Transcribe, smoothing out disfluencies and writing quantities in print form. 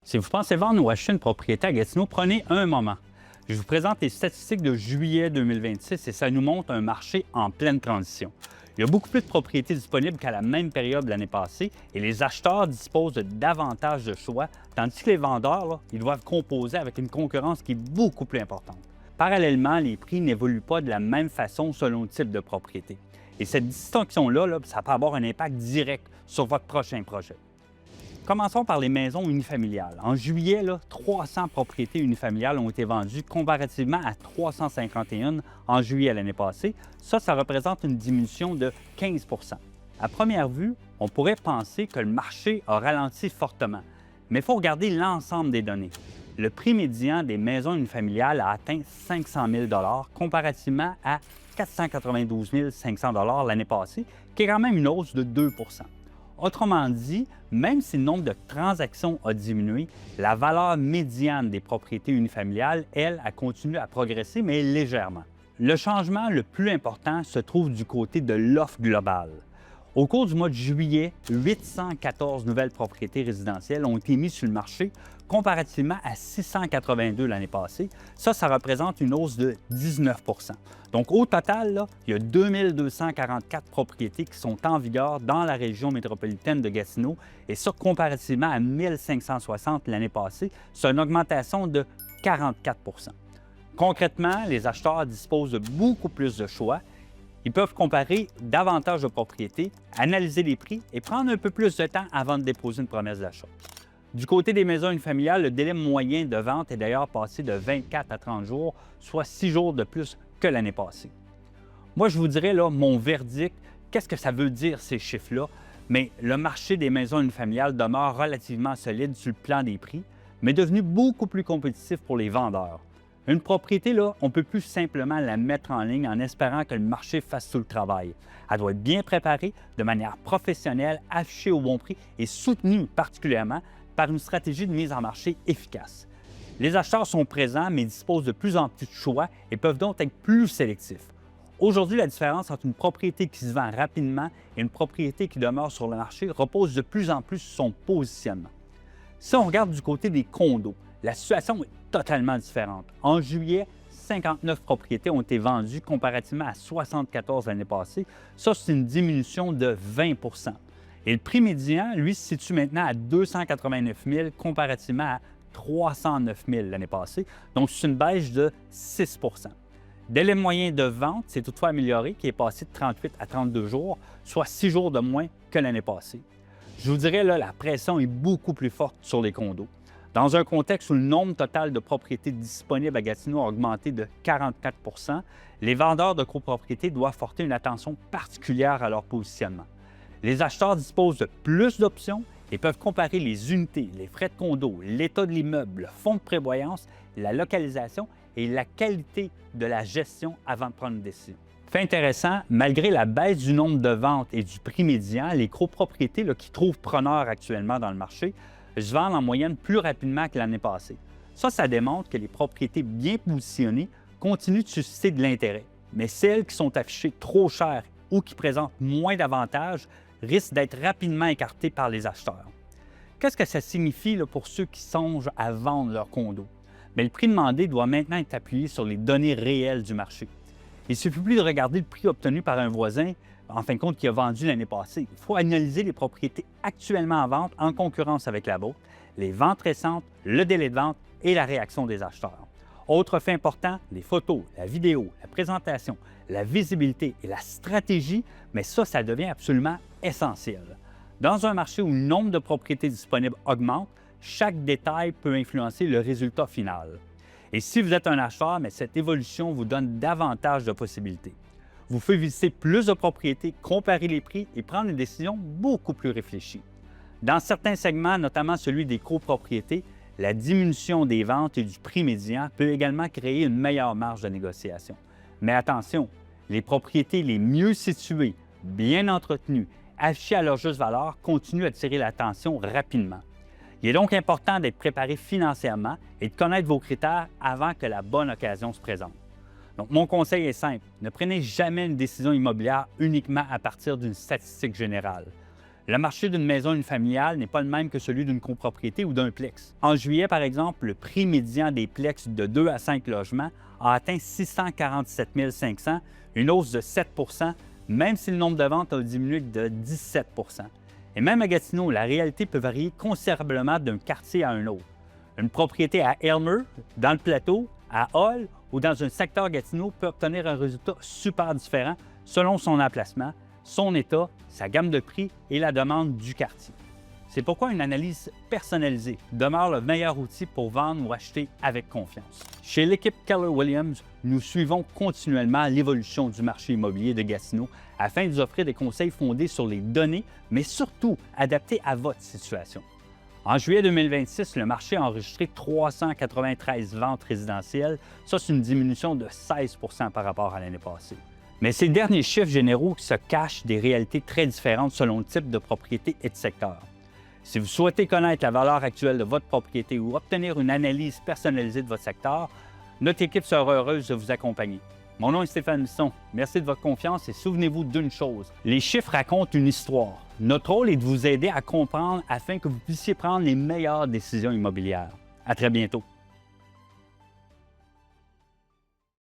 Si vous pensez vendre ou acheter une propriété à Gatineau, prenez un moment. Je vous présente les statistiques de juillet 2026 et ça nous montre un marché en pleine transition. Il y a beaucoup plus de propriétés disponibles qu'à la même période de l'année passée et les acheteurs disposent de davantage de choix, tandis que les vendeurs, ils doivent composer avec une concurrence qui est beaucoup plus importante. Parallèlement, les prix n'évoluent pas de la même façon selon le type de propriété. Et cette distinction-là, ça peut avoir un impact direct sur votre prochain projet. Commençons par les maisons unifamiliales. En juillet, 300 propriétés unifamiliales ont été vendues comparativement à 351 en juillet l'année passée. Ça représente une diminution de 15 %. À première vue, on pourrait penser que le marché a ralenti fortement, mais il faut regarder l'ensemble des données. Le prix médian des maisons unifamiliales a atteint 500 000 comparativement à 492 500 l'année passée, qui est quand même une hausse de 2 %. Autrement dit, même si le nombre de transactions a diminué, la valeur médiane des propriétés unifamiliales, elle, a continué à progresser, mais légèrement. Le changement le plus important se trouve du côté de l'offre globale. Au cours du mois de juillet, 814 nouvelles propriétés résidentielles ont été mises sur le marché comparativement à 682 l'année passée. Ça représente une hausse de 19 %. Donc, au total, il y a 2244 propriétés qui sont en vigueur dans la région métropolitaine de Gatineau, et ça, comparativement à 1560 l'année passée, c'est une augmentation de 44 %. Concrètement, les acheteurs disposent de beaucoup plus de choix. Ils peuvent comparer davantage de propriétés, analyser les prix et prendre un peu plus de temps avant de déposer une promesse d'achat. Du côté des maisons unifamiliales, le délai moyen de vente est d'ailleurs passé de 24 à 30 jours, soit 6 jours de plus que l'année passée. Moi, je vous dirais, mon verdict, qu'est-ce que ça veut dire ces chiffres-là? Mais le marché des maisons unifamiliales demeure relativement solide sur le plan des prix, mais devenu beaucoup plus compétitif pour les vendeurs. Une propriété, on ne peut plus simplement la mettre en ligne en espérant que le marché fasse tout le travail. Elle doit être bien préparée, de manière professionnelle, affichée au bon prix et soutenue particulièrement par une stratégie de mise en marché efficace. Les acheteurs sont présents, mais disposent de plus en plus de choix et peuvent donc être plus sélectifs. Aujourd'hui, la différence entre une propriété qui se vend rapidement et une propriété qui demeure sur le marché repose de plus en plus sur son positionnement. Si on regarde du côté des condos, la situation est totalement différente. En juillet, 59 propriétés ont été vendues comparativement à 74 l'année passée. Ça, c'est une diminution de 20 %. Et le prix médian, lui, se situe maintenant à 289 000 comparativement à 309 000 l'année passée. Donc, c'est une baisse de 6 %. Délai moyen de vente s'est toutefois amélioré, qui est passé de 38 à 32 jours, soit 6 jours de moins que l'année passée. Je vous dirais, la pression est beaucoup plus forte sur les condos. Dans un contexte où le nombre total de propriétés disponibles à Gatineau a augmenté de 44 %, les vendeurs de copropriétés doivent porter une attention particulière à leur positionnement. Les acheteurs disposent de plus d'options et peuvent comparer les unités, les frais de condo, l'état de l'immeuble, le fonds de prévoyance, la localisation et la qualité de la gestion avant de prendre une décision. Fait intéressant, malgré la baisse du nombre de ventes et du prix médian, les copropriétés qui trouvent preneurs actuellement dans le marché se vendent en moyenne plus rapidement que l'année passée. Ça démontre que les propriétés bien positionnées continuent de susciter de l'intérêt, mais celles qui sont affichées trop chères ou qui présentent moins d'avantages risquent d'être rapidement écartées par les acheteurs. Qu'est-ce que ça signifie pour ceux qui songent à vendre leur condo? Bien, le prix demandé doit maintenant être appuyé sur les données réelles du marché. Il ne suffit plus de regarder le prix obtenu par un voisin, en fin de compte, qui a vendu l'année passée. Il faut analyser les propriétés actuellement en vente en concurrence avec la vôtre, les ventes récentes, le délai de vente et la réaction des acheteurs. Autre fait important, les photos, la vidéo, la présentation, la visibilité et la stratégie, mais ça devient absolument essentiel. Dans un marché où le nombre de propriétés disponibles augmente, chaque détail peut influencer le résultat final. Et si vous êtes un acheteur, mais cette évolution vous donne davantage de possibilités. Vous fait visiter plus de propriétés, comparer les prix et prendre une décision beaucoup plus réfléchie. Dans certains segments, notamment celui des copropriétés, la diminution des ventes et du prix médian peut également créer une meilleure marge de négociation. Mais attention, les propriétés les mieux situées, bien entretenues, affichées à leur juste valeur, continuent à attirer l'attention rapidement. Il est donc important d'être préparé financièrement et de connaître vos critères avant que la bonne occasion se présente. Donc, mon conseil est simple, ne prenez jamais une décision immobilière uniquement à partir d'une statistique générale. Le marché d'une maison unifamiliale n'est pas le même que celui d'une copropriété ou d'un plex. En juillet, par exemple, le prix médian des plex de 2 à 5 logements a atteint 647 500, une hausse de 7 même si le nombre de ventes a diminué de 17 Et même à Gatineau, la réalité peut varier considérablement d'un quartier à un autre. Une propriété à Aylmer, dans le plateau, à Hull ou dans un secteur Gatineau peut obtenir un résultat super différent selon son emplacement, son état, sa gamme de prix et la demande du quartier. C'est pourquoi une analyse personnalisée demeure le meilleur outil pour vendre ou acheter avec confiance. Chez l'équipe Keller Williams, nous suivons continuellement l'évolution du marché immobilier de Gatineau afin de vous offrir des conseils fondés sur les données, mais surtout adaptés à votre situation. En juillet 2026, le marché a enregistré 393 ventes résidentielles. Ça, c'est une diminution de 16 par rapport à l'année passée. Mais ces derniers chiffres généraux se cachent des réalités très différentes selon le type de propriété et de secteur. Si vous souhaitez connaître la valeur actuelle de votre propriété ou obtenir une analyse personnalisée de votre secteur, notre équipe sera heureuse de vous accompagner. Mon nom est Stéphane Lisson. Merci de votre confiance et souvenez-vous d'une chose, les chiffres racontent une histoire. Notre rôle est de vous aider à comprendre afin que vous puissiez prendre les meilleures décisions immobilières. À très bientôt.